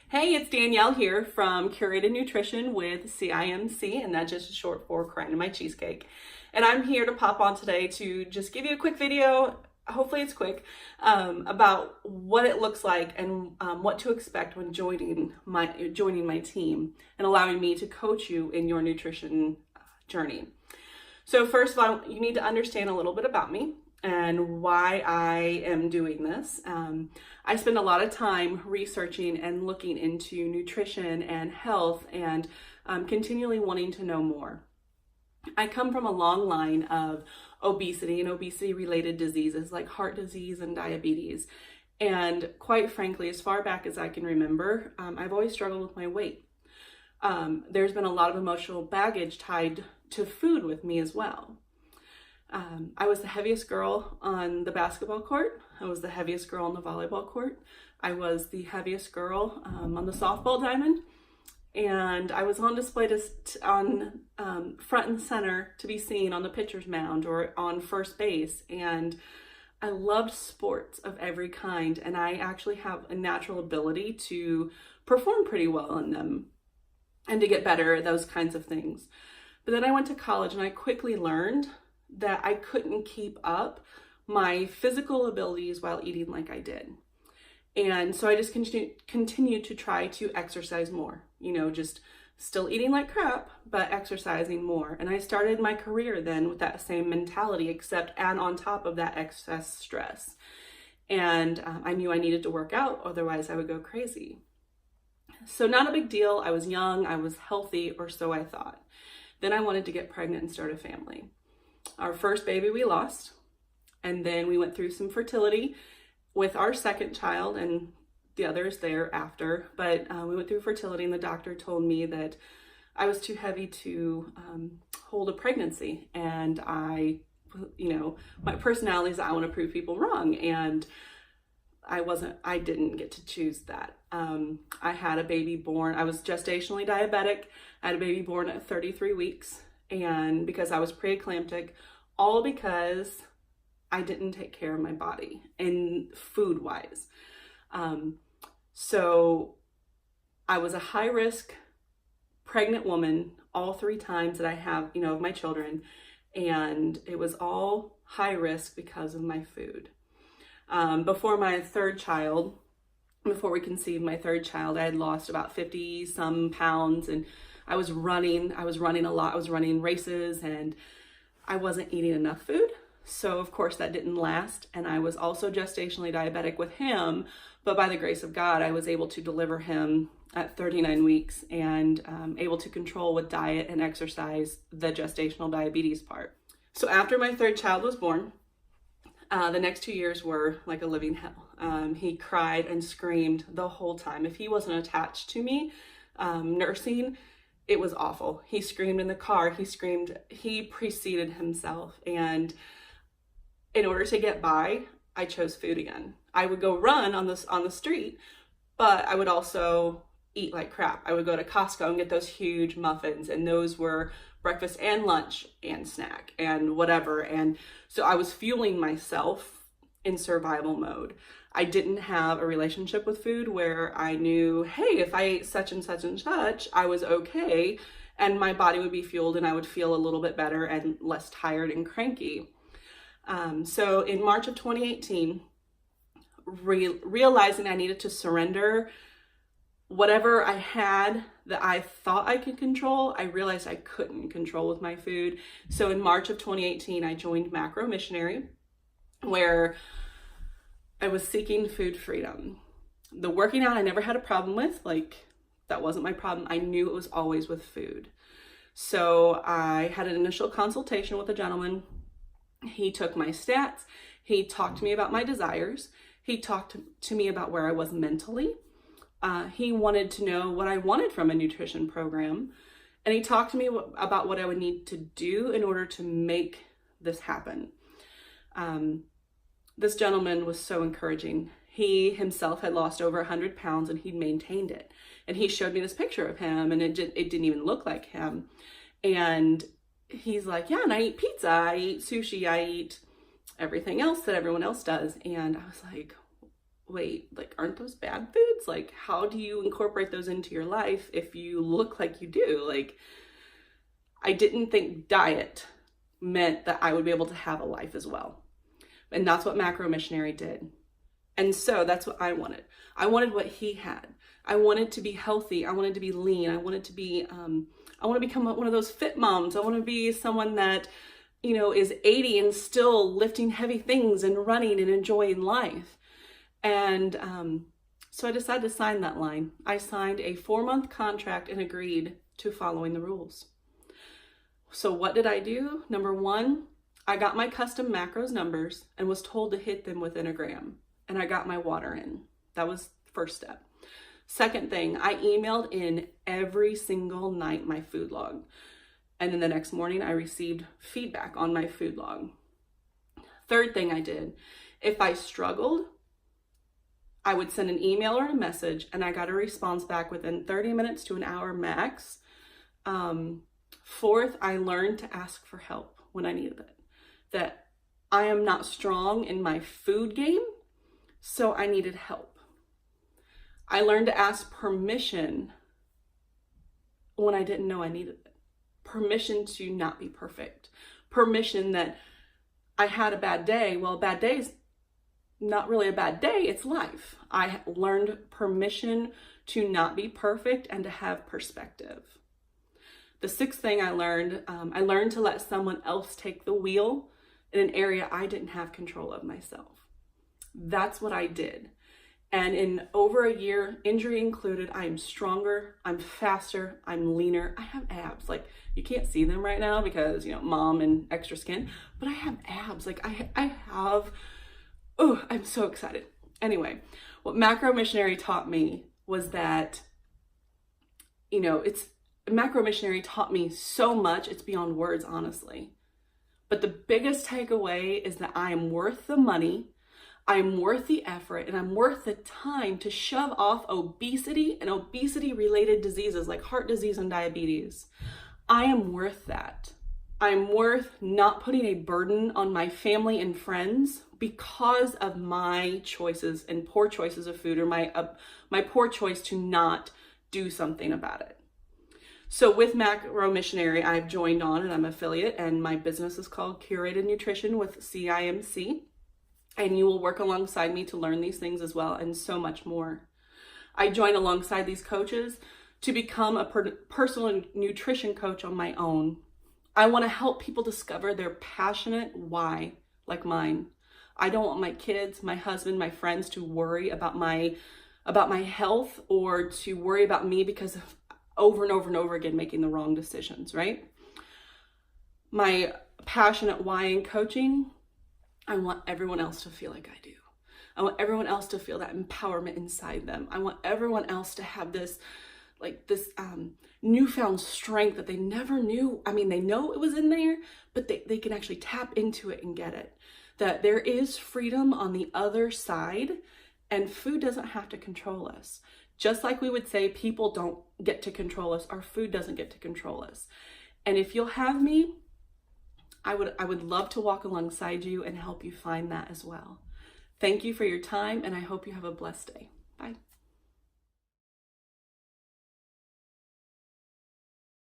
Hey, it's Danielle here from Curated Nutrition with CIMC, and that's just short for Crying in My Cheesecake. And I'm here to pop on today to just give you a quick video, hopefully it's quick, about what it looks like and what to expect when joining my team and allowing me to coach you in your nutrition journey. So first of all, you need to understand a little bit about me and why I am doing this. I spend a lot of time researching and looking into nutrition and health and continually wanting to know more. I come from a long line of obesity and obesity-related diseases like heart disease and diabetes. And quite frankly, as far back as I can remember, I've always struggled with my weight. There's been a lot of emotional baggage tied to food with me as well. I was the heaviest girl on the basketball court. I was the heaviest girl on the volleyball court. I was the heaviest girl on the softball diamond. And I was on display on front and center to be seen on the pitcher's mound or on first base. And I loved sports of every kind. And I actually have a natural ability to perform pretty well in them and to get better at those kinds of things. But then I went to college and I quickly learned that I couldn't keep up my physical abilities while eating like I did. And so I just continued to try to exercise more, just still eating like crap, but exercising more. And I started my career then with that same mentality, and on top of that excess stress. And I knew I needed to work out, otherwise I would go crazy. So not a big deal. I was young, I was healthy, or so I thought. Then I wanted to get pregnant and start a family. Our first baby we lost, and then we went through some fertility with our second child and the others thereafter. But we went through fertility, and the doctor told me that I was too heavy to hold a pregnancy. And my personality is I want to prove people wrong. And I didn't get to choose that. I had a baby born. I was gestationally diabetic. I had a baby born at 33 weeks. And because I was preeclamptic, all because I didn't take care of my body and food wise. So I was a high risk pregnant woman all 3 times that I have, of my children. And it was all high risk because of my food. Before we conceived my third child, I had lost about 50 some pounds, and I was running a lot. I was running races, and I wasn't eating enough food. So of course that didn't last. And I was also gestationally diabetic with him, but by the grace of God, I was able to deliver him at 39 weeks and able to control with diet and exercise the gestational diabetes part. So after my third child was born, the next 2 years were like a living hell. He cried and screamed the whole time. If he wasn't attached to me, nursing, it was awful. He screamed in the car. He preceded himself. And in order to get by, I chose food again. I would go run on the street, but I would also eat like crap. I would go to Costco and get those huge muffins, and those were breakfast and lunch and snack and whatever. And so I was fueling myself in survival mode. I didn't have a relationship with food where I knew, hey, if I ate such and such and such, I was okay, and my body would be fueled and I would feel a little bit better and less tired and cranky. So in March of 2018, realizing I needed to surrender whatever I had that I thought I could control, I realized I couldn't control with my food. So in March of 2018, I joined Macro Missionary, where I was seeking food freedom. The working out I never had a problem with, that wasn't my problem. I knew it was always with food. So I had an initial consultation with a gentleman. He took my stats. He talked to me about my desires. He talked to me about where I was mentally. He wanted to know what I wanted from a nutrition program. And he talked to me about what I would need to do in order to make this happen. This gentleman was so encouraging. He himself had lost over 100 pounds and he'd maintained it. And he showed me this picture of him, and it didn't even look like him. And he's like, yeah, and I eat pizza, I eat sushi, I eat everything else that everyone else does. And I was like, wait, like, aren't those bad foods? Like, how do you incorporate those into your life if you look like you do? Like, I didn't think diet meant that I would be able to have a life as well. And that's what Macro Missionary did. And so that's what I wanted. I wanted what he had. I wanted to be healthy. I wanted to be lean. I wanted to be, I want to become one of those fit moms. I want to be someone that, you know, is 80 and still lifting heavy things and running and enjoying life. And so I decided to sign that line. I signed a 4-month contract and agreed to following the rules. So what did I do? Number 1, I got my custom macros numbers and was told to hit them within a gram. And I got my water in. That was the first step. Second thing, I emailed in every single night my food log. And then the next morning I received feedback on my food log. Third thing I did, if I struggled, I would send an email or a message and I got a response back within 30 minutes to an hour max. Fourth, I learned to ask for help when I needed it. That I am not strong in my food game, so I needed help. I learned to ask permission when I didn't know I needed it. Permission to not be perfect. Permission that I had a bad day. Well, a bad day is not really a bad day, it's life. I learned permission to not be perfect and to have perspective. The sixth thing I learned to let someone else take the wheel in an area I didn't have control of myself. That's what I did. And in over a year, injury included, I am stronger, I'm faster, I'm leaner. I have abs. Like, you can't see them right now because, you know, mom and extra skin, but I have abs. Like, I have, oh, I'm so excited. Anyway, what Macro Missionary taught me was that, you know, Macro Missionary taught me so much, it's beyond words, honestly. But the biggest takeaway is that I am worth the money, I am worth the effort, and I'm worth the time to shove off obesity and obesity-related diseases like heart disease and diabetes. I am worth that. I'm worth not putting a burden on my family and friends because of my choices and poor choices of food, or my poor choice to not do something about it. So with Macro Missionary, I've joined on and I'm an affiliate, and my business is called Curated Nutrition with CIMC. And you will work alongside me to learn these things as well, and so much more. I join alongside these coaches to become a personal nutrition coach on my own. I want to help people discover their passionate why, like mine. I don't want my kids, my husband, my friends to worry about my health, or to worry about me because of over and over and over again making the wrong decisions, right? My passionate why in coaching, I want everyone else to feel like I do. I want everyone else to feel that empowerment inside them. I want everyone else to have this newfound strength that they never knew. I mean, they know it was in there, but they can actually tap into it and get it. That there is freedom on the other side, and food doesn't have to control us. Just like we would say people don't get to control us, our food doesn't get to control us. And if you'll have me, I would love to walk alongside you and help you find that as well. Thank you for your time, and I hope you have a blessed day. Bye.